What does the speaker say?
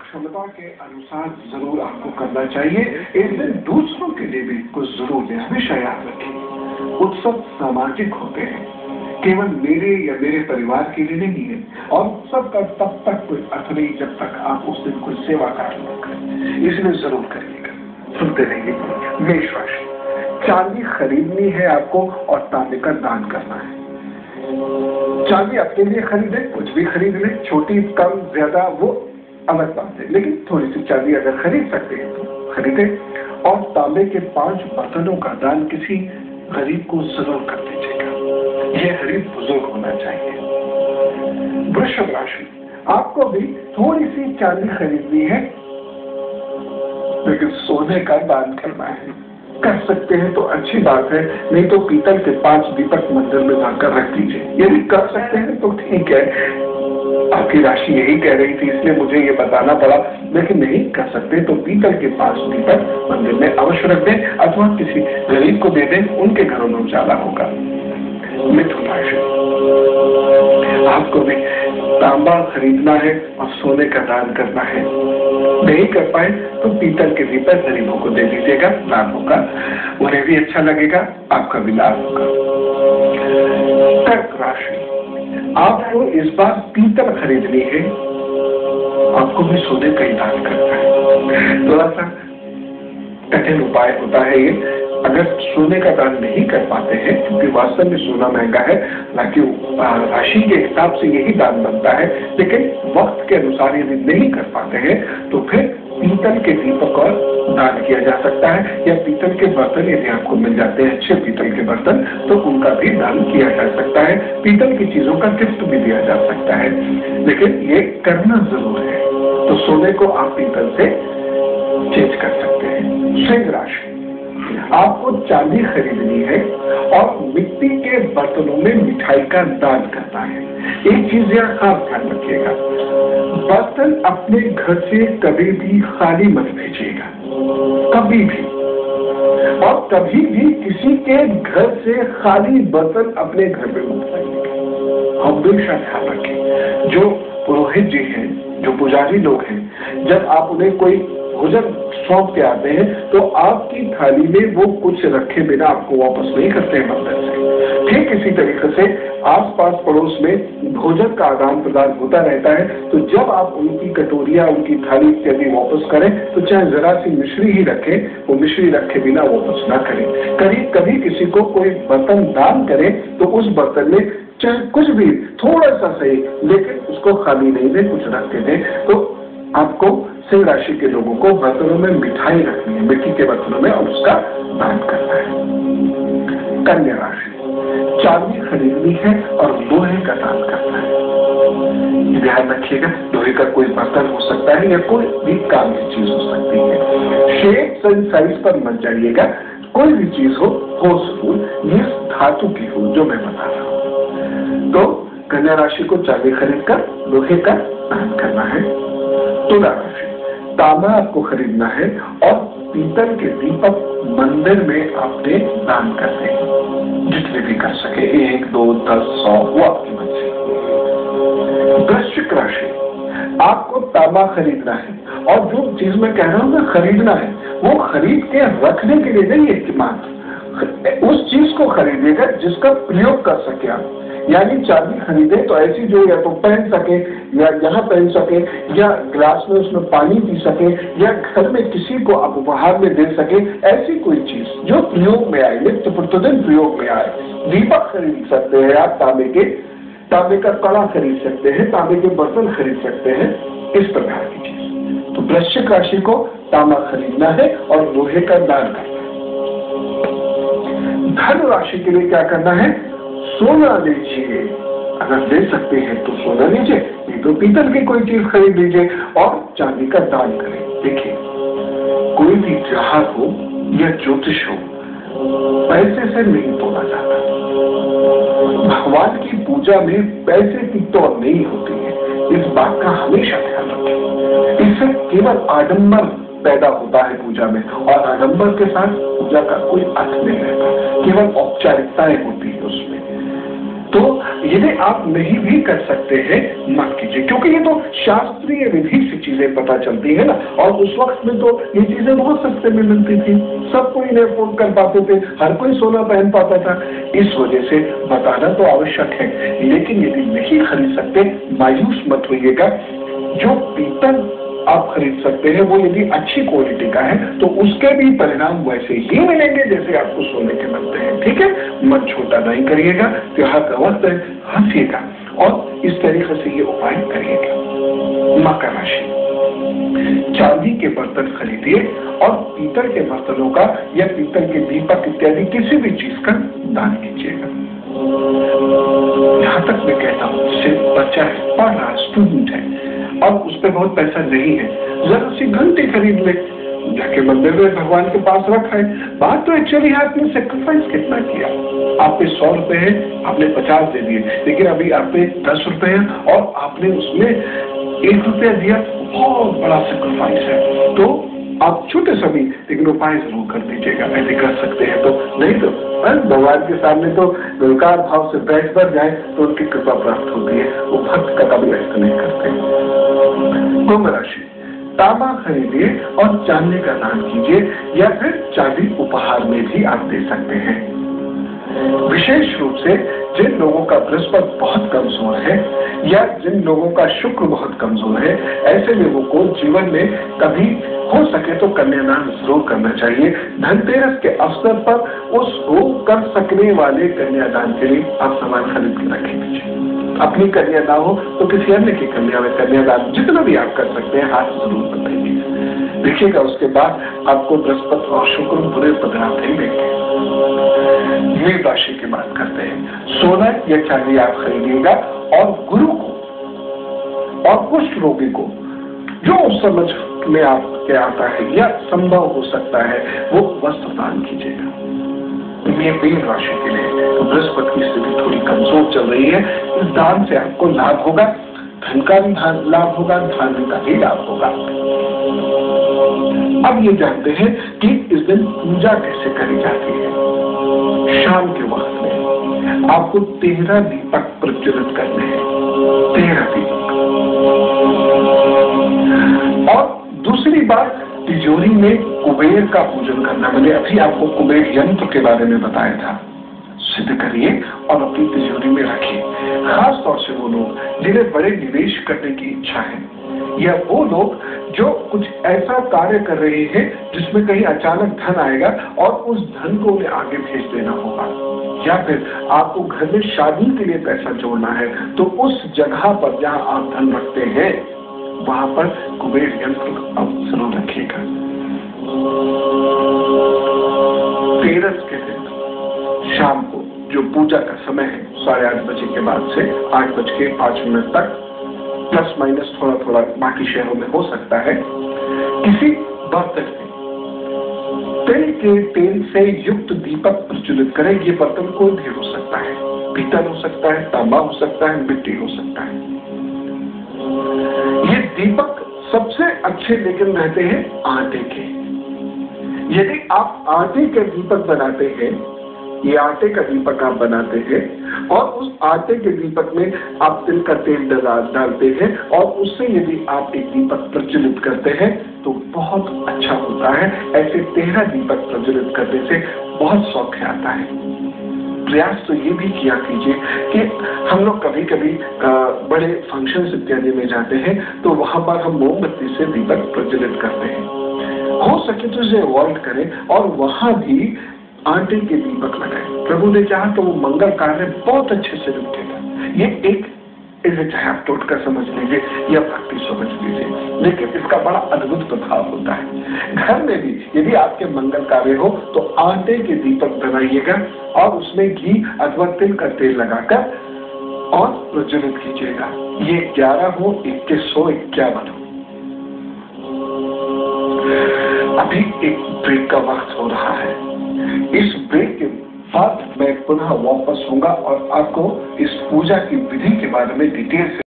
क्षमता के अनुसार जरूर आपको करना चाहिए। एक दिन दूसरों के लिए भी कुछ जरूर दें। हमेशा याद रखें, उत्सव सामाजिक होते हैं, केवल मेरे या मेरे परिवार के लिए नहीं है। और उत्सव का तब तक कोई अर्थ नहीं जब तक आप उस दिन कोई सेवा कार्य न करें। इसलिए जरूर करिएगा। सुनते रहिए। मेष राशि, चांदी खरीदनी है आपको और तांबे का दान करना है। चांदी अपने लिए खरीदे, कुछ भी खरीद ले, छोटी कम ज्यादा वो अलग बात है, लेकिन थोड़ी सी चांदी अगर खरीद सकते हैं तो खरीदे। और तांबे के 5 बर्तनों का दान किसी गरीब को जरूर कर दीजिएगा। यह गरीब बुजुर्ग होना चाहिए। वृषभ राशि, आपको भी थोड़ी सी चांदी खरीदनी है, लेकिन सोने का दान करना है। कर सकते हैं तो अच्छी बात है, नहीं तो पीतल के 5 दीपक मंदिर में जाकर रख दीजिए। यदि कर सकते हैं तो ठीक है। आपकी राशि यही कह रही थी, इसलिए मुझे ये बताना पड़ा। लेकिन नहीं कर सकते तो पीतल के 5 दीपक मंदिर में अवश्य रख दें, अथवा किसी गरीब को दे दें, उनके घरों में उजाला होगा। मिथुन राशि, आपको भी तांबा खरीदना है और सोने का दान करना है। नहीं कर पाए तो पीतल के दीपक गरीबों को दे दीजिएगा, लाभ होगा। उन्हें भी अच्छा लगेगा, आपका भी लाभ होगा। कर्क राशि, आपको इस बार पीतल खरीदनी है, आपको भी सोने का ही दान करना है। थोड़ा सा कठिन उपाय होता है ये। अगर सोने का दान नहीं कर पाते हैं, क्योंकि वास्तव में सोना महंगा है, हालांकि राशि के हिसाब से यही दान बनता है, लेकिन वक्त के अनुसार यदि नहीं कर पाते हैं तो फिर पीतल के दीपक और दान किया जा सकता है। या पीतल के बर्तन यदि आपको मिल जाते हैं, अच्छे पीतल के बर्तन, तो उनका भी दान किया जा सकता है। पीतल की चीजों का गिफ्ट भी दिया जा सकता है, लेकिन ये करना जरूर है। तो सोने को आप पीतल से चेंज कर सकते हैं। सिंह राशि, आपको चांदी खरीदनी है और मिट्टी के बर्तनों में मिठाई का दान करना है। एक चीज यहाँ खास ध्यान रखिएगा, बर्तन अपने घर से कभी भी खाली मत भेजिएगा, कभी भी। और कभी भी किसी के घर से खाली बर्तन अपने घर में मत लाइएगा। हमेशा ध्यान रखें, जो पुरोहित जी हैं, जो पुजारी लोग हैं, जब आप उन्हें कोई भोजन सौंप के आते हैं तो आपकी थाली में वो कुछ रखे बिना आपको वापस नहीं करते हैं मंदिर से। ठीक इसी तरीके से आसपास पड़ोस में भोजन का आदान प्रदान होता रहता है। तो जब आप उनकी कटोरियां, उनकी थाली इत्यादि वापस करें तो चाहे जरा सी मिश्री ही रखें, वो मिश्री रखे बिना वापस ना करें। कभी किसी को कोई बर्तन दान करें तो उस बर्तन में चाहे कुछ भी, थोड़ा सा सही, लेकिन उसको खाली नहीं दें, कुछ रख के दें। तो आपको सिंह राशि के लोगों को बर्तनों में मिठाई रखनी है, मिट्टी के बर्तनों में, और उसका दान करना है। कन्या राशि, चांदी खरीदनी है और लोहे का दान करना है। ध्यान रखिएगा, लोहे का कोई बर्तन हो सकता है या कोई भी काम की चीज हो सकती है। शेप साइज पर मत जाइएगा, कोई भी चीज हो जरूर ये धातु की हो जो मैं बता रहा हूँ। तो कन्या राशि को चांदी खरीद कर लोहे का दान करना है। तुला राशि, तांबा आपको खरीदना है और पीतल के दीपक मंदिर में आपने दान करने, जितने भी कर सके, 1, 2, 10, 100, वो आपकी मर्जी। वृश्चिक राशि, आपको तांबा खरीदना है और जो चीज मैं कह रहा हूँ ना खरीदना है, वो खरीद के रखने के लिए नहीं है कि मात्र उस चीज को खरीदिएगा जिसका प्रयोग कर सके आप। यानी चांदी खरीदे तो ऐसी जो या तो पहन सके, या यहाँ पहन सके, या ग्लास में उसमें पानी पी सके, या घर में किसी को आप उपहार में दे सके, ऐसी कोई चीज जो प्रयोग में आए, नित्य प्रतिदिन प्रयोग में आए। दीपक खरीद सकते हैं आप, तांबे का कड़ा खरीद सकते हैं, तांबे के बर्तन खरीद सकते हैं, इस प्रकार की चीज। तो वृश्चिक राशि को तांबा खरीदना है और लोहे का दान करना है। धनु राशि के लिए क्या करना है? सोना लीजिए, अगर ले सकते हैं तो सोना लीजिए, नहीं तो पीतल की कोई चीज खरीद लीजिए और चांदी का दान करें। देखिए, कोई भी ग्राहक हो या ज्योतिष हो, पैसे से नहीं तोला जाता। भगवान की पूजा में पैसे की तोड़ नहीं होती है, इस बात का हमेशा ध्यान रखें। इससे केवल आडंबर पैदा होता है पूजा में, और आडंबर के साथ पूजा का कोई अर्थ नहीं रहता, केवल औपचारिकताएं होती है उसमें। तो यदि आप नहीं भी कर सकते हैं मत कीजिए, क्योंकि ये तो शास्त्रीय विधि से चीजें पता चलती है ना। और उस वक्त में तो ये चीजें बहुत सस्ते में मिलती थी, सब कोई इन्हें अफोर्ड कर पाते थे, हर कोई सोना पहन पाता था। इस वजह से बताना तो आवश्यक है, लेकिन यदि नहीं खरीद सकते मायूस मत होइएगा। जो पीतल आप खरीद सकते हैं वो यदि अच्छी क्वालिटी का है तो उसके भी परिणाम वैसे ही मिलेंगे जैसे आपको सोने के मिलते हैं। ठीक है, मन छोटा नहीं करिएगा, त्योहार का वक्त है, हंसिएगा और इस तरीके से ये उपाय करिएगा। मकर राशि, चांदी के बर्तन खरीदिए और पीतल के बर्तनों का या पीतल के दीपक इत्यादि किसी भी चीज का दान कीजिएगा। यहां तक मैं कहता हूं, सिर्फ बच्चा है, पढ़ रहा, स्टूडेंट है और उस पर बहुत पैसा नहीं है, जरा सी घंटी खरीद ले, जाके मंदिर में भगवान के पास रखा है। बात तो एक्चुअली है आपने सेक्रीफाइस कितना किया। आप पे 100 रुपए है, आपने 50 दे दिए, लेकिन अभी आप पे 10 रुपए है और आपने उसमें 1 रुपया दिया, बहुत बड़ा सेक्रीफाइस है। तो आप छोटे सभी लेकिन उपाय जरूर कर दीजिएगा, ऐसे कर सकते हैं तो। नहीं तो भगवान के सामने तो निरंकार भाव से बैठ कर जाए तो उनकी कृपा प्राप्त होती है, वो भक्त का कभी ऐसा नहीं करते। कुंभ राशि, तांबा खरीदिए और चांदी का दान कीजिए या फिर चांदी उपहार में भी आप दे सकते हैं। विशेष रूप से जिन लोगों का बृहस्पति बहुत कमजोर है या जिन लोगों का शुक्र बहुत कमजोर है, ऐसे लोगों को जीवन में कभी हो सके तो कन्यादान जरूर करना चाहिए। धनतेरस के अवसर पर उसको कर सकने वाले कन्यादान के लिए आप सामान खरीद के रख लीजिए। अपनी कन्या ना हो तो किसी अन्य की कन्या में कन्यादान जितना भी आप कर सकते हैं हाथ जरूर बताइए, देखिएगा उसके बाद आपको बृहस्पति और शुक्र बुरे पदार्थ ही देंगे। मीन राशि की बात करते हैं, सोना या चांदी आप खरीदिएगा और गुरु को और कुष्ठ रोगी को जो उस समझ में आपके आता है या संभव हो सकता है वो वस्त्र दान कीजिएगा। ये मीन राशि के लिए तो बृहस्पति की स्थिति थोड़ी कमजोर चल रही है, इस दान से आपको लाभ होगा, धन का भी लाभ होगा, धान्य का भी लाभ होगा। अब ये जानते हैं कि इस दिन पूजा कैसे करी जाती है। शाम के वक्त में आपको 13 दीपक प्रज्वलित करने हैं, 13 दीपक। और दूसरी बात, तिजोरी में कुबेर का पूजन करना। मैंने अभी आपको कुबेर यंत्र के बारे में बताया था, सिद्ध करिए और अपनी तिजोरी में रखिए। खास तौर से वो लोग जिन्हें बड़े निवेश करने की इच्छा है या वो लोग जो कुछ ऐसा कार्य कर रहे हैं जिसमें कहीं अचानक धन आएगा और उस धन को उन्हें आगे भेज देना होगा, या फिर आपको घर में शादी के लिए पैसा जोड़ना है तो उस जगह पर जहां आप धन रखते हैं वहां पर कुबेर यंत्र आप जरूर रखिएगा। तेरस के दिन शाम को जो पूजा का समय है 8:30 बजे के बाद से 8:05 तक, प्लस माइनस थोड़ा थोड़ा बाकी शहरों में हो सकता है, किसी बर्तन में तिल के तेल से युक्त दीपक प्रज्वलित करें। ये बर्तन कोई भी हो सकता है, पीतल हो सकता है, तांबा हो सकता है, मिट्टी हो सकता है। ये दीपक सबसे अच्छे लेकिन रहते हैं आटे के। यदि आप आटे के दीपक बनाते हैं, ये आटे का दीपक आप बनाते हैं और उस आटे के दीपक में आप तिल का तेल डालते हैं और उससे यदि आप एक दीपक प्रज्वलित करते हैं तो बहुत अच्छा होता है। ऐसे 13 दीपक प्रज्वलित करने से बहुत सौख्य आता है। प्रयास तो ये भी किया कीजिए कि हम लोग कभी कभी बड़े फंक्शंस इत्यादि में जाते हैं तो वहां पर हम मोमबत्ती से दीपक प्रज्वलित करते हैं। हो सके तो इसे अवॉइड करें और वहां भी आटे के दीपक लगाएं। प्रभु ने चाहा तो वो मंगल कार्य बहुत अच्छे से निपटेगा। ये एक इसे चाहे आप टोटका समझ लीजिए या भक्ति समझ लीजिए, लेकिन इसका बड़ा अद्भुत प्रभाव होता है। घर में भी यदि आपके मंगल कार्य हो तो आटे के दीपक बनाइएगा और उसमें घी अथवा तिल का तेल लगाकर और प्रज्वलित कीजिएगा। ये 11 हो, 21 हो, 51 हो। अभी एक ब्रेक का वक्त हो रहा है। इस ब्रेक के बाद मैं पुनः वापस होऊंगा और आपको इस पूजा की विधि के बारे में डिटेल से